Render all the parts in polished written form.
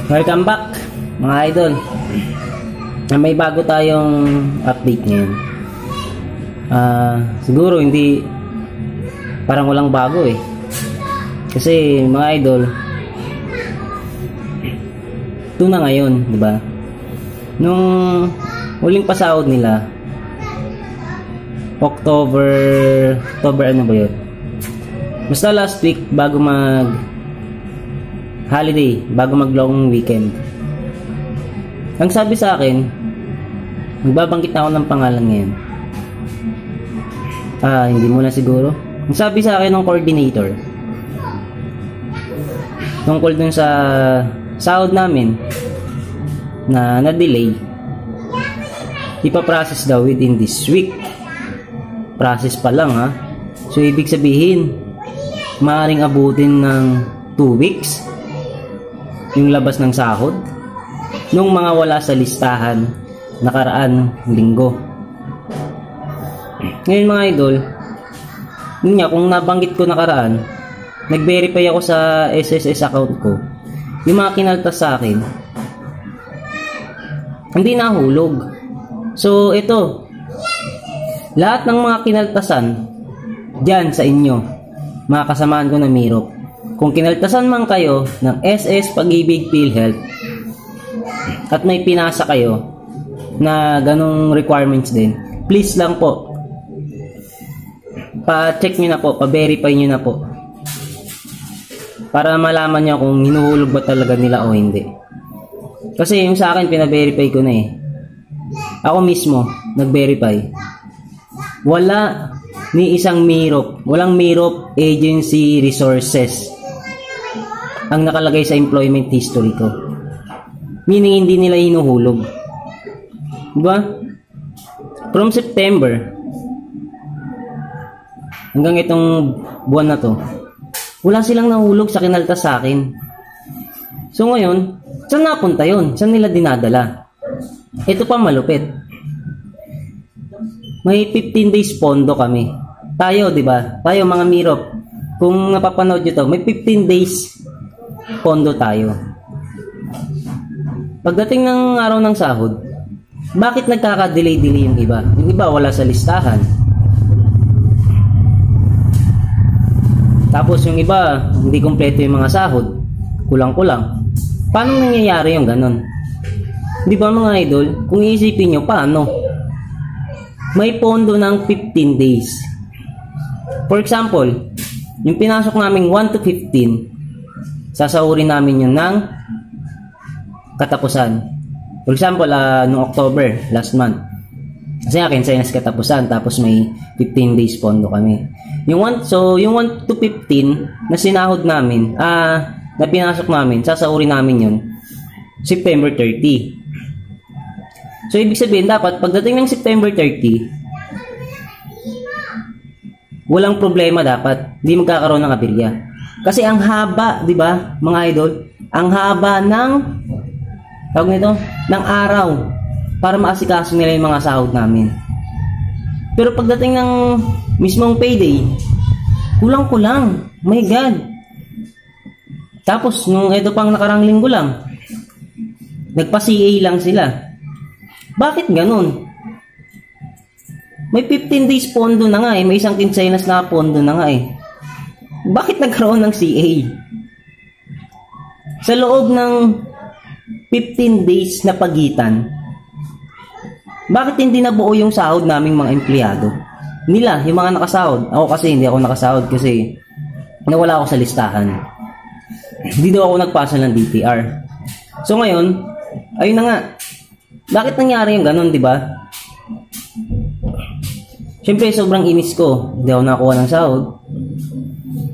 Welcome back mga idol. May bago tayong update ngayon. Siguro hindi, parang walang bago eh. Kasi mga idol, ito na ngayon, di ba? Nung huling pasahod nila, October ano ba yun? Basta last week bago mag holiday, bago mag long weekend. Ang sabi sa akin, magbabanggit na ako ng pangalan ngayon. Hindi mo na siguro. Ang sabi sa akin ng coordinator, tungkol dun sa sahod namin na na-delay, ipaprocess daw within this week. Process pa lang ha. So ibig sabihin, maaaring abutin ng 2 weeks yung labas ng sahod nung mga wala sa listahan nakaraan linggo. Ngayon mga idol, yun nga, kung nabanggit ko nakaraan, nag-verify ako sa SSS account ko. Yung mga kinaltas sa akin, hindi nahulog. So ito, lahat ng mga kinaltasan dyan sa inyo, mga kasamaan ko na Mirop, kung kinaltasan man kayo ng SS Pag-ibig PhilHealth at may pinasa kayo na ganong requirements din, please lang po, pa-check nyo na po, pa-verify nyo na po, para malaman nyo kung hinuhulog ba talaga nila o hindi. Kasi yung sa akin, pina-verify ko na eh. Ako mismo, nag-verify. Wala ni isang Mirop, walang Mirop agency resources ang nakalagay sa employment history ko. Meaning hindi nila hinuhulog. Diba? From September hanggang itong buwan na to, wala silang nahulog sa kinaltas sa akin. So ngayon, saan napunta yun? Saan nila dinadala? Ito pa malupit. May 15 days pondo kami. Tayo, di ba? Tayo mga Mirop, kung napapanood nyo to, may 15 days pondo tayo. Pagdating ng araw ng sahod, bakit nagkaka-delay-delay yung iba? Yung iba wala sa listahan. Tapos yung iba, hindi kompleto yung mga sahod. Kulang-kulang. Paano nangyayari yung ganon? Di ba mga idol? Kung iisipin nyo, paano? May pondo ng 15 days. For example, yung pinasok naming 1 to 15, sasahurin namin yun ng katapusan. For example, noong October, last month. Kasi akin, sinus katapusan, tapos may 15 days pondo kami. Yung 1 to 15 na sinahod namin, na pinasok namin, sasahurin namin yun September 30. So, ibig sabihin, dapat, pagdating ng September 30, walang problema dapat. Hindi magkakaroon ng aberya. Kasi ang haba, di ba, mga idol? Ang haba ng, tawag nito, ng araw para maasikaso nila yung mga sahod namin. Pero pagdating ng mismong payday, kulang-kulang. My God! Tapos, nung ito pang nakarang linggo lang, nagpa-CA lang sila. Bakit ganun? May 15 days pondo na nga eh. May isang quincenas na pondo na nga eh. Bakit nagkaroon ng CA? Sa loob ng 15 days na pagitan, bakit hindi nabuo yung sahod naming mga empleyado? Nila, yung mga nakasahod. Ako kasi hindi ako nakasahod kasi nawala ako sa listahan. Hindi daw ako nagpasa ng DTR. So ngayon, ayun na nga. Bakit nangyari yung ganun, di ba? Siyempre, sobrang inis ko. Hindi ako nakakuha ng sahod.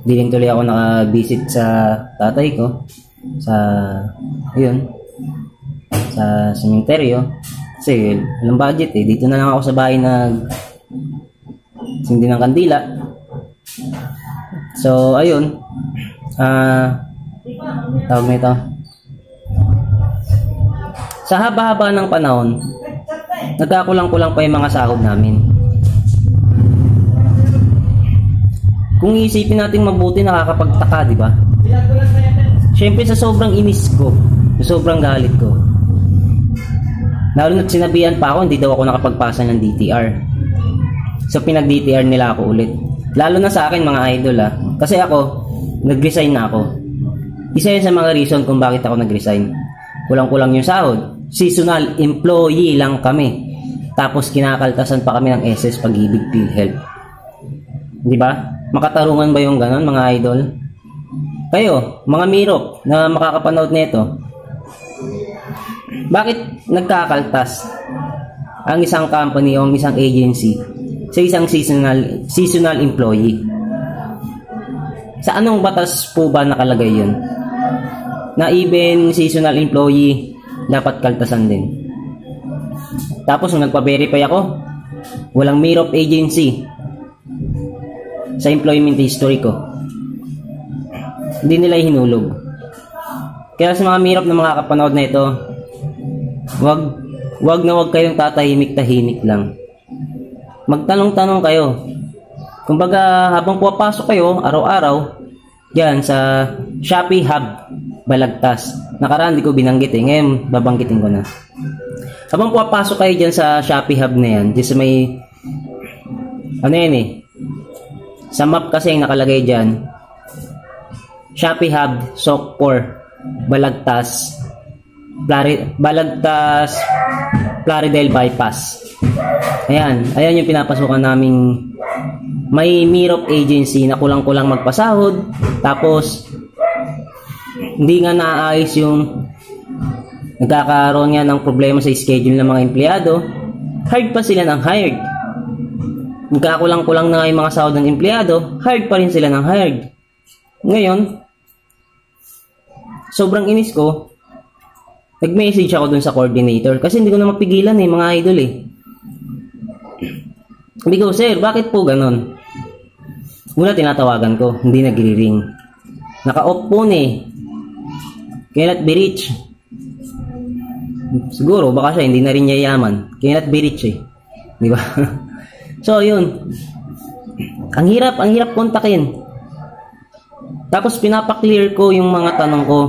Hindi rin tuloy ako naka-visit sa tatay ko. Sa sementeryo. Kasi, walang budget eh. Dito na lang ako sa bahay sindi ng kandila. So, ayun. Tawag na ito. Sa haba-haba ng panahon, nagkakulang-kulang pa yung mga sahod namin. Kung iisipin natin mabuti, nakakapagtaka, di ba? Siyempre sa sobrang inis ko, Sobrang galit ko. Lalo na't sinabihan pa ako, hindi daw ako nakapagpasa ng DTR. So pinag-DTR nila ako ulit. Lalo na sa akin mga idol kasi ako, nag-resign na ako. Isa yun sa mga reason kung bakit ako nag-resign. Kulang-kulang yung sahod. Seasonal employee lang kami. Tapos kinakaltasan pa kami ng SS Pag-ibig PhilHealth. Di ba? Makatarungan ba yung ganon mga idol? Kayo, mga mirop na makakapanood nito, bakit nagkakaltas ang isang company o ang isang agency sa isang seasonal employee? Sa anong batas po ba nakalagay yun? Na even seasonal employee dapat kaltasan din. Tapos nung nagpa-verify ako, walang mirop agency sa employment history ko. Hindi nila hinulog. Kaya sa mga mirop na makakapanood na ito, wag kayong tatahimik-tahimik lang. Magtanong-tanong kayo. Kumbaga, habang pumapasok kayo, araw-araw, yan sa Shopee Hub, Balagtas. Nakaraan, di ko binanggit ngayon, babanggitin ko na. Habang pumapasok kayo dyan sa Shopee Hub na yan, dyan sa may, sa map kasi yung nakalagay dyan, Shopee Hub, Sokpor, Balagtas, Plaridel Bypass. Ayan yung pinapasukan naming may mirop agency na kulang-kulang magpasahod, tapos hindi nga naayos yung nagkakaroon nga ng problema sa schedule ng mga empleyado. Hired pa sila ng hired. Nagkakulang-kulang na nga yung mga sahod ng empleyado, hired pa rin sila ng hired. Ngayon, sobrang inis ko, nag-message ako dun sa coordinator kasi hindi ko na mapigilan mga idol Sabi ko, sir, bakit po ganon? Una, tinatawagan ko, hindi nagri-ring. Naka-off phone Cannot be reached. Siguro, baka siya, hindi na rin yayaman. Cannot be reached Di ba? So, yun. Ang hirap kontakin. Tapos, pinapaklear ko yung mga tanong ko.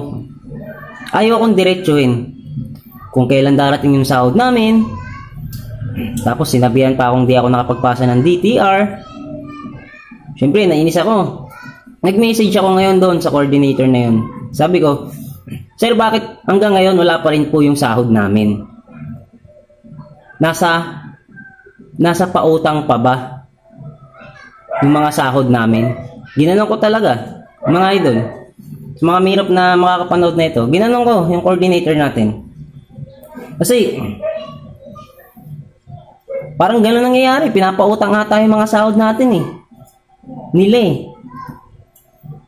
Ayaw akong diretsuhin kung kailan darating yung sahod namin. Tapos sinabihan pa akong di ako nakapagpasa ng DTR. Siyempre, nainis ako. Nag-message ako ngayon doon sa coordinator na yun. Sabi ko, sir, bakit hanggang ngayon wala pa rin po yung sahod namin? Nasa pautang pa ba yung mga sahod namin? Ginanong ko talaga, mga idol. Sa mga mirap na makakapanood na ito, ginanong ko yung coordinator natin. Kasi parang gano'n nangyayari. Pinapautang nga tayo yung mga sahod natin nila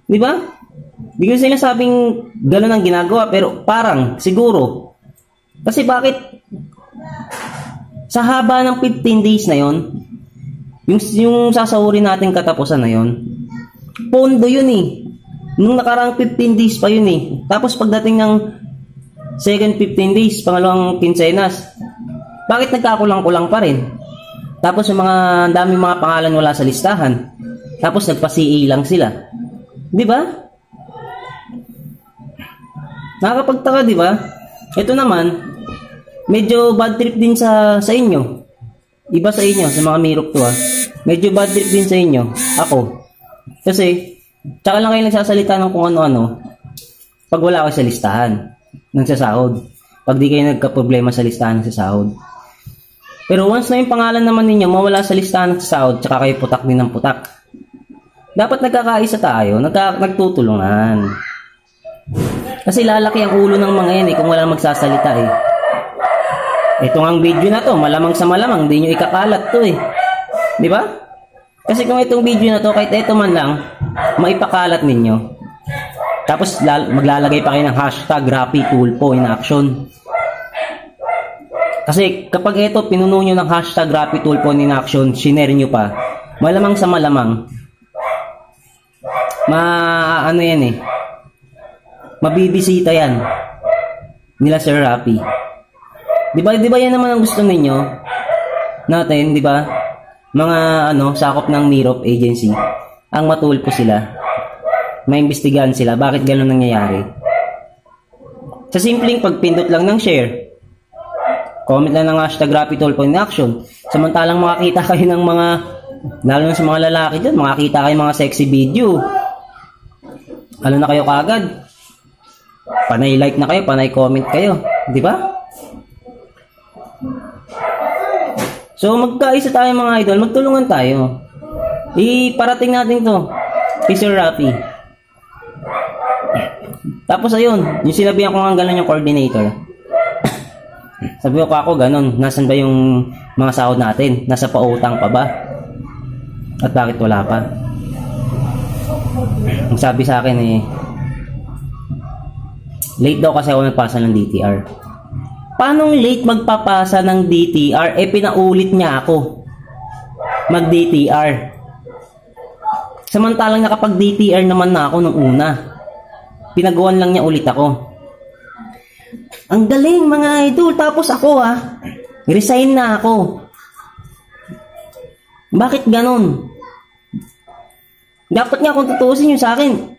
Di ba? Di ko sinasabing gano'n ang ginagawa, pero parang, siguro. Kasi bakit sa haba ng 15 days na yon, yung sasahurin natin katapusan na yon, pondo yun Nung nakarang 15 days pa yun Tapos pagdating ng second 15 days, pangalawang kinsenas, bakit nagkakulang-kulang pa rin? Tapos yung daming mga pangalan wala sa listahan. Tapos nagpa-CA lang sila. Di ba? Nakakapagtaka, di ba? Ito naman, medyo bad trip din sa inyo. Iba sa inyo, sa mga mirop to Medyo bad trip din sa inyo. Ako. Kasi, tsaka lang kayo nagsasalita ng kung ano-ano pag wala kayo sa listahan ng sasahod. Pag di kayo nagka-problema sa listahan ng sasahod. Pero once na yung pangalan naman ninyo mawala sa listahan ng sasahod, tsaka kayo putak din ng putak. Dapat nagkakaisa tayo, nagtutulungan. Kasi lalaki ang ulo ng mga yan kung walang magsasalita Ito nga ang video na to, malamang sa malamang, hindi nyo ikakalat to Di ba? Kasi kung itong video na to, kahit ito man lang, maipakalat ninyo. Tapos maglalagay pa kayo ng hashtag Rappi Tulfo in action. Kasi kapag ito pinuno nyo ng hashtag Rappi Tulfo in action, share nyo pa, malamang sa malamang, mabibisita yan nila Sir Rappi. Di ba yan naman ang gusto ninyo natin, di ba? Mga sakop ng Mirop Agency, ang matulpo sila, maimbestigahan sila, bakit gano'n nangyayari. Sa simpleng pagpindot lang ng share, comment lang ng hashtag RapiTulfo in action. Samantalang makakita kayo ng mga, lalo na sa mga lalaki dyan, makakita kayo mga sexy video. Ano na kayo kagad? Panay like na kayo, panay comment kayo. Di ba? So magkaisa tayo mga idol, magtulungan tayo. Iparating natin to kay Sir Rapi. Tapos ayun, yung sinabihan ko nga ganun yung coordinator. Sabi ko ako ganun, nasan ba yung mga sahod natin? Nasa pautang pa ba? At bakit wala pa? Ang sabi sa akin late daw kasi ako nagpasa ng DTR. Paano late magpapasa ng DTR? Pinaulit niya ako mag-DTR. Samantalang nakapag-DTR naman na ako nung una. Pinagawan lang niya ulit ako. Ang galing mga idol. Tapos ako resign na ako. Bakit ganon? Dapat nga kung tutuusin yung sa akin,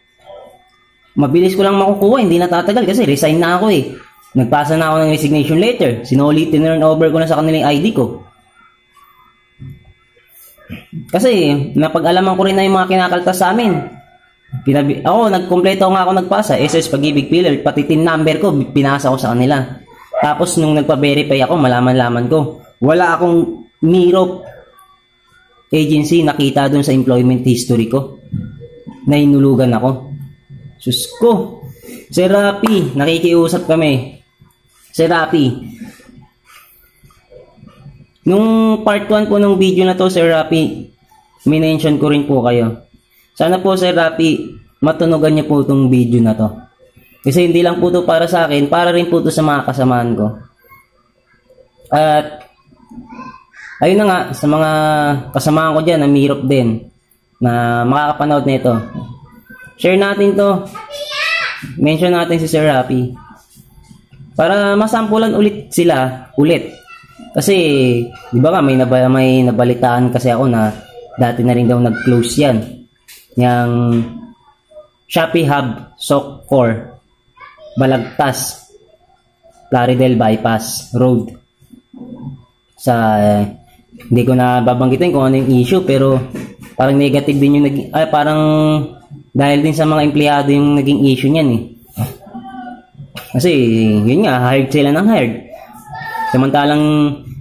mabilis ko lang makukuha, hindi natatagal kasi resign na ako Nagpasa na ako ng resignation letter. Sinulit, tinurn over ko na sa kanila yung ID ko. Kasi napag-alaman ko rin na yung mga kinakaltas sa amin. Nagkumpleto nga ako nagpasa, SS Pag-ibig Pillar, pati team number ko, pinasa ko sa kanila. Tapos nung nagpa-verify ako, malaman-laman ko, wala akong Mirop agency nakita dun sa employment history ko. Na inulugan ako. Sus ko. Sir Rapi, nakikiusap kami. Sir Rapi, nung part 1 po ng video na to, Sir Rapi, minention ko rin po kayo. Sana po, Sir Rapi, matunugan niyo po itong video na to. Kasi hindi lang po ito para sa akin, para rin po ito sa mga kasamaan ko. At, ayun na nga, sa mga kasamaan ko dyan, na Mirop din, na makakapanood na ito. Share natin to. Mention natin si Sir Rapi. Para masampulan ulit sila, Kasi, di ba nga, may nabalitaan kasi ako na dati na rin daw nag-close yan. Yang Shopee Hub SOC 4, Balagtas, Plaridel Bypass Road. Hindi ko na babanggitin kung ano yung issue, pero parang negative din yung parang dahil din sa mga empleyado yung naging issue niyan Kasi, yun nga, hired sila ng hired. Samantalang,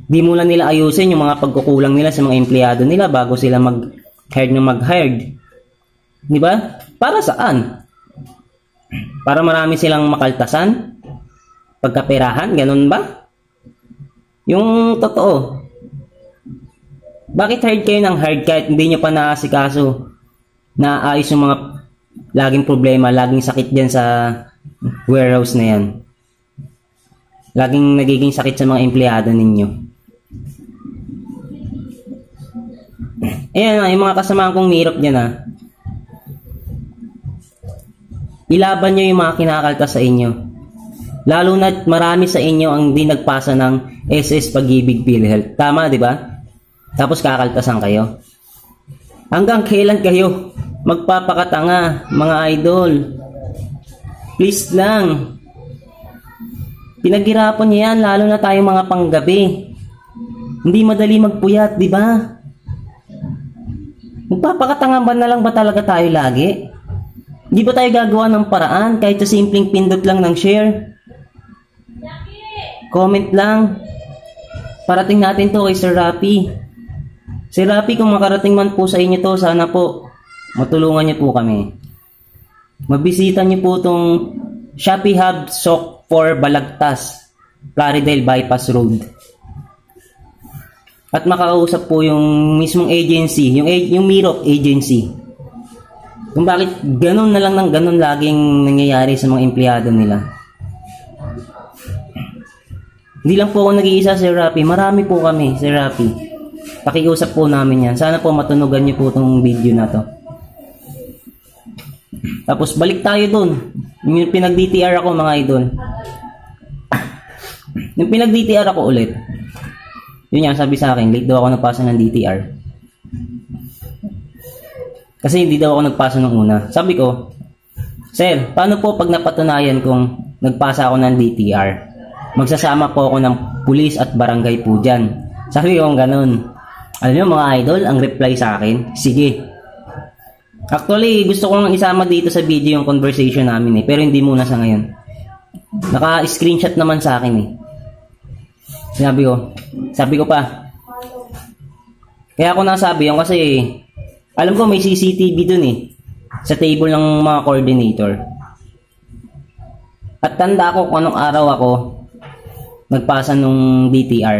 di muna nila ayusin yung mga pagkukulang nila sa mga empleyado nila bago sila mag-hired ng mag-hired. Di ba? Para saan? Para marami silang makaltasan? Pagkaperahan? Ganun ba? Yung totoo. Bakit hired kayo ng hired kahit hindi nyo pa naasikaso na ayos yung mga laging problema, laging sakit dyan sa warehouse na yan. Laging nagiging sakit sa mga empleyado ninyo. Ayan yung mga kasamahan kong Mirop dyan ilaban nyo yung mga kinakaltas sa inyo. Lalo na marami sa inyo ang di nagpasa ng SS Pag-ibig PhilHealth. Tama, di ba? Tapos kakaltasan kayo. Hanggang kailan kayo magpapakatanga, mga idol? Please lang. Pinaghirapan niyo yan, lalo na tayong mga panggabi. Hindi madali magpuyat, di ba? Magpapakatanga ba na lang ba talaga tayo lagi? Di ba tayo gagawa ng paraan kahit sa simpleng pindot lang ng share? Comment lang. Parating natin to kay Sir Rapi. Sir Rapi, kung makarating man po sa inyo to, sana po matulungan niyo po kami. Mabisita niyo po itong Shopee Hub SOC 4 Balagtas, Plaridel Bypass Road. At makausap po yung mismong agency, yung Mirop agency. Kung bakit ganun na lang ng ganun laging nangyayari sa mga empleyado nila. Hindi lang po ako nag-iisa, Sir Rapi. Marami po kami, Sir Rapi. Pakiusap po namin yan. Sana po matunugan niyo po itong video na to. Tapos balik tayo dun. Yung pinag-DTR ako, mga idol. Yung pinag-DTR ako ulit. Yun nga, sabi sa akin, late daw ako nagpasa ng DTR. Kasi hindi daw ako nagpasa nung una. Sabi ko, Sir, paano po pag napatunayan kong nagpasa ako ng DTR. Magsasama po ako ng pulis at barangay po dyan. Sabi ko ganun. Alam niyo mga idol, ang reply sa akin, sige. Actually, gusto kong isama dito sa video yung conversation namin pero hindi muna sa ngayon. Naka-screenshot naman sa akin Sabi ko pa. Kaya ako nasabi yun kasi alam ko may CCTV dun sa table ng mga coordinator. At tanda ko kung anong araw ako nagpasa nung DTR.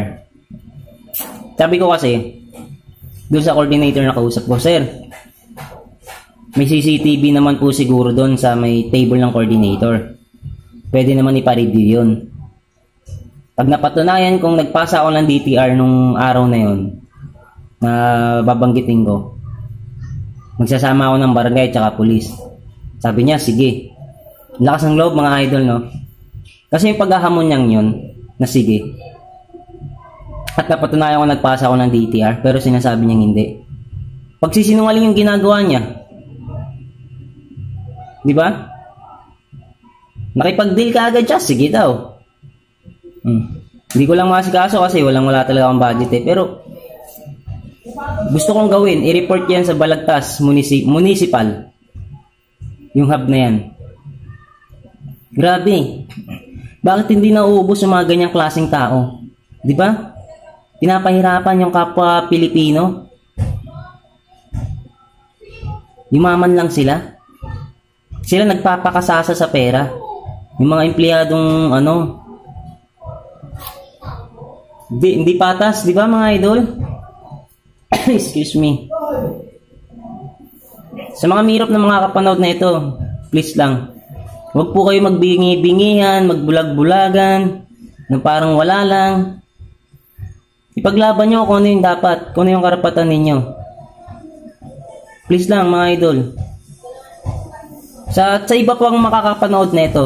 Sabi ko kasi doon sa coordinator na kausap ko, sir, may CCTV naman po siguro doon sa may table ng coordinator. Pwede naman ipa-review yun. Pag napatunayan kung nagpasa ako ng DTR nung araw na yun, na babanggitin ko, magsasama ako ng barangay at saka pulis. Sabi niya, sige. Lakas ng loob mga idol, no? Kasi yung paghahamon niyang yun, na sige. At napatunayan ko nagpasa ako ng DTR, pero sinasabi niyang hindi. Pagsisinungaling yung ginagawa niya. Di ba? Nakipag-deal ka agad siya, sige daw. Hindi ko lang masikaso kasi wala talaga akong budget pero gusto kong gawin, i-report yan sa Balagtas Municipal. Yung hub na yan. Grabe. Bakit hindi nauubos yung mga ganyang klaseng tao? Di ba? Pinapahirapan yung kapwa Pilipino. Yumaman lang sila. Sila nagpapakasasa sa pera. Yung mga empleyadong hindi patas, di ba mga idol? Excuse me. Sa mga mirap na mga kapanood na ito, please lang, huwag po kayo magbingi-bingihan, magbulag-bulagan, na parang wala lang. Ipaglaban nyo kung ano yung dapat, kung ano yung karapatan ninyo. Please lang mga idol. Sa iba pang makakapanood na ito,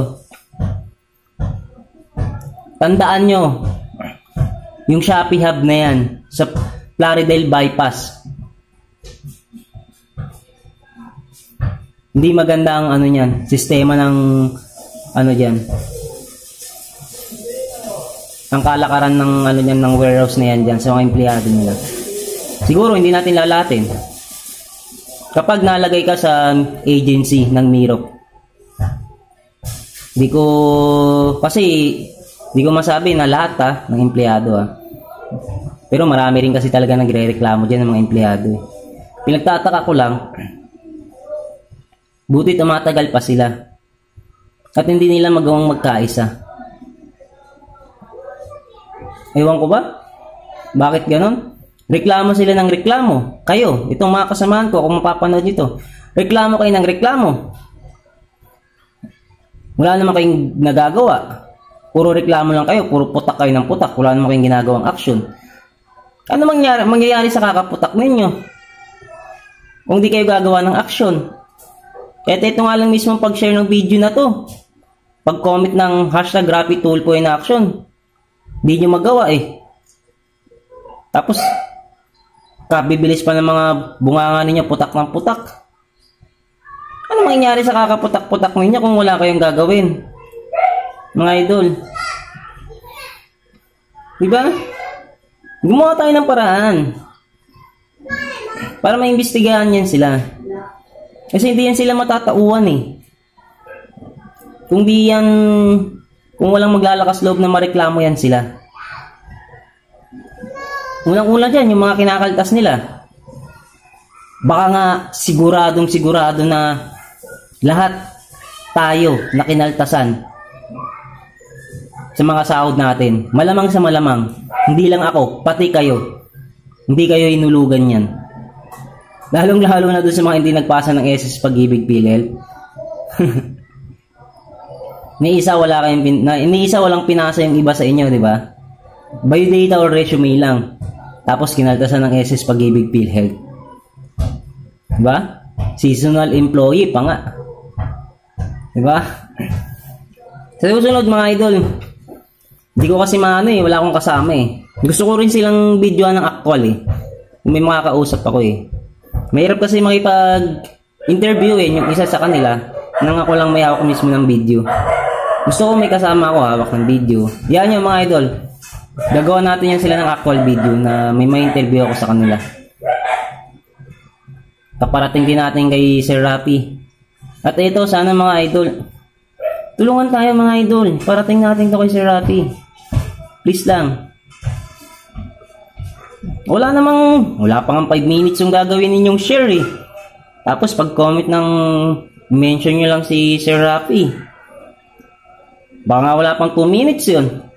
tandaan nyo, yung Shopee Hub na yan, sa Plaridel Bypass. Hindi maganda ang sistema ng dyan. Ang kalakaran ng ng warehouse na yan dyan sa mga empleyado nila. Siguro hindi natin lalatin. Kapag nalagay ka sa agency ng Mirop, hindi ko masabi na lahat ng empleyado Pero marami rin kasi talaga nagre-reklamo dyan ng mga empleyado. Pinagtataka ko lang, buti tumatagal pa sila. At hindi nila magawang magkaisa. Ewan ko ba? Bakit ganon? Reklamo sila ng reklamo. Kayo, itong mga kasamahan ko, kung mapapanood nito, reklamo kayo ng reklamo. Wala naman kayong nagagawa. Puro reklamo lang kayo, puro putak kayo ng putak. Wala naman kayong ginagawang action. Ano mangyayari sa kakaputak ninyo? Kung di kayo gagawa ng action. At ito nga lang mismo pag-share ng video na to. Pag-comment ng #RappiTulfo in action. Di nyo magawa Tapos, kabibilis pa ng mga bunganga ninyo, putak ng putak. Ano mangyayari sa kakaputak-putak ninyo kung wala kayong gagawin? Mga idol. Diba? Gumawa tayo ng paraan para maimbestigahan yan sila. Kasi hindi yan sila matatauhan Kung walang maglalakas loob na mareklamo yan sila. Unang-una dyan, yung mga kinakaltas nila. Baka nga sigurado na lahat tayo na kinaltasan sa mga sahod natin. Malamang sa malamang. Hindi lang ako, pati kayo. Hindi kayo inulugan yan. Lalong-lalo na doon sa mga hindi nagpasa ng SS Pag-ibig PhilHealth. Ni isa walang pinasa yung iba sa inyo, di ba? Biodata or resume lang. Tapos kinaltasan ng SS Pag-ibig PhilHealth. Di ba? Seasonal employee pa nga. Di ba? Sa susunod mga idol, hindi ko kasi wala akong kasama Gusto ko rin silang videoan ng actual Kung may makakausap ako Mahirap kasi makipag-interview yung isa sa kanila nang ako lang may hawak mismo ng video. Gusto ko may kasama ako hawak ng video. Yan yung mga idol. Gagawa natin yan sila ng actual video na may interview ako sa kanila. Kaparating din natin kay Sir Rapi. At ito, sana mga idol, tulungan tayo mga idol. Parating natin to kay Sir Rapi. Please lang. Wala pa nga 5 minutes yung gagawin ninyong share eh. Tapos pag comment ng mention nyo lang si Sir Rapi. Baka nga wala pang 2 minutes yun.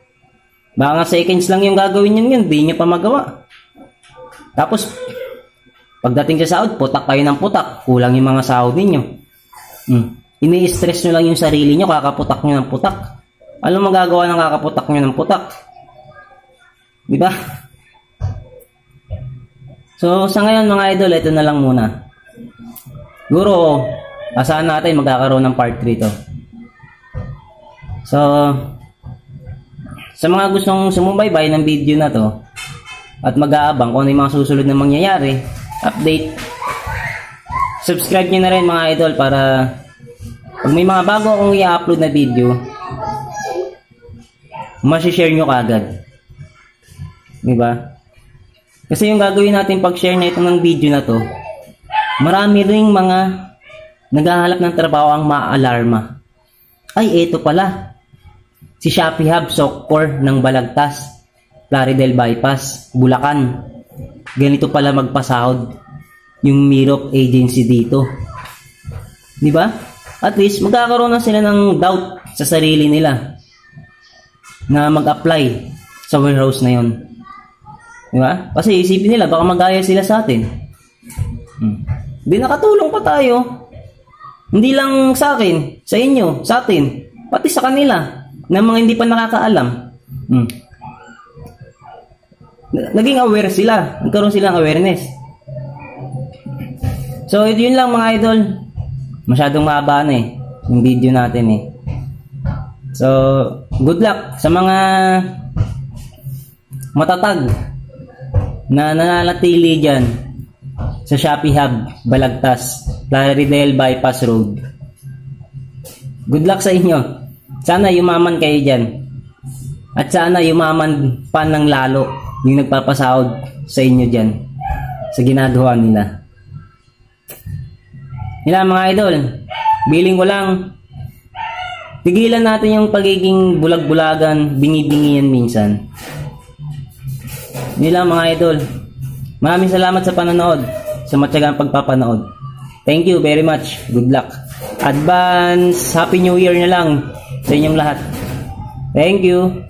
Baka nga seconds lang yung gagawin nyo yun. Di nyo pa magawa. Tapos pagdating sa sahod, putak kayo ng putak. Kulang yung mga sahod ninyo. Ini-stress nyo lang yung sarili nyo, kakaputak nyo ng putak. Ano magagawa ng kakaputak nyo ng putak? Diba? So, sa ngayon mga idol, ito na lang muna. Siguro, asahan natin magkakaroon ng part 3 to. So, sa mga gustong sumubaybay ng video na to, at mag-aabang kung ano yung mga susunod na mangyayari, update, subscribe nyo na rin mga idol para pag may mga bago akong i-upload na video, masishare nyo kagad. Diba? Kasi yung gagawin natin pag-share na ito ng video na to, marami ring mga naghahanap ng trabaho ang ma-alarma. Ay, eto pala. Si Shopee Hub Socor ng Balagtas, Plaridel Bypass, Bulacan. Ganito pala magpasahod yung Mirop agency dito. Diba? At least, magkakaroon na sila ng doubt sa sarili nila na mag-apply sa warehouse na yon. Diba? Kasi isipin nila, baka magaya sila sa atin. Hindi nakatulong pa tayo. Hindi lang sa akin, sa inyo, sa atin, pati sa kanila, na mga hindi pa nakakaalam. Naging aware sila. Nagkaroon silang awareness. So, yun lang mga idol. Masyadong mahaba na eh, yung video natin eh. So, good luck sa mga matatag na nananatili dyan sa Shopee Hub, Balagtas, Plaridel Bypass Road. Good luck sa inyo. Sana yumaman kayo dyan. At sana yumaman pa ng lalo yung nagpapasahod sa inyo dyan sa ginagawa nila. Yan mga idol. Biling ko lang, tigilan natin yung pagiging bulag-bulagan, bingi-bingian minsan. Yun lang mga idol. Maraming salamat sa panonood, sa matyagang pagpapanood. Thank you very much. Good luck. Advance Happy New Year na lang sa inyong lahat. Thank you.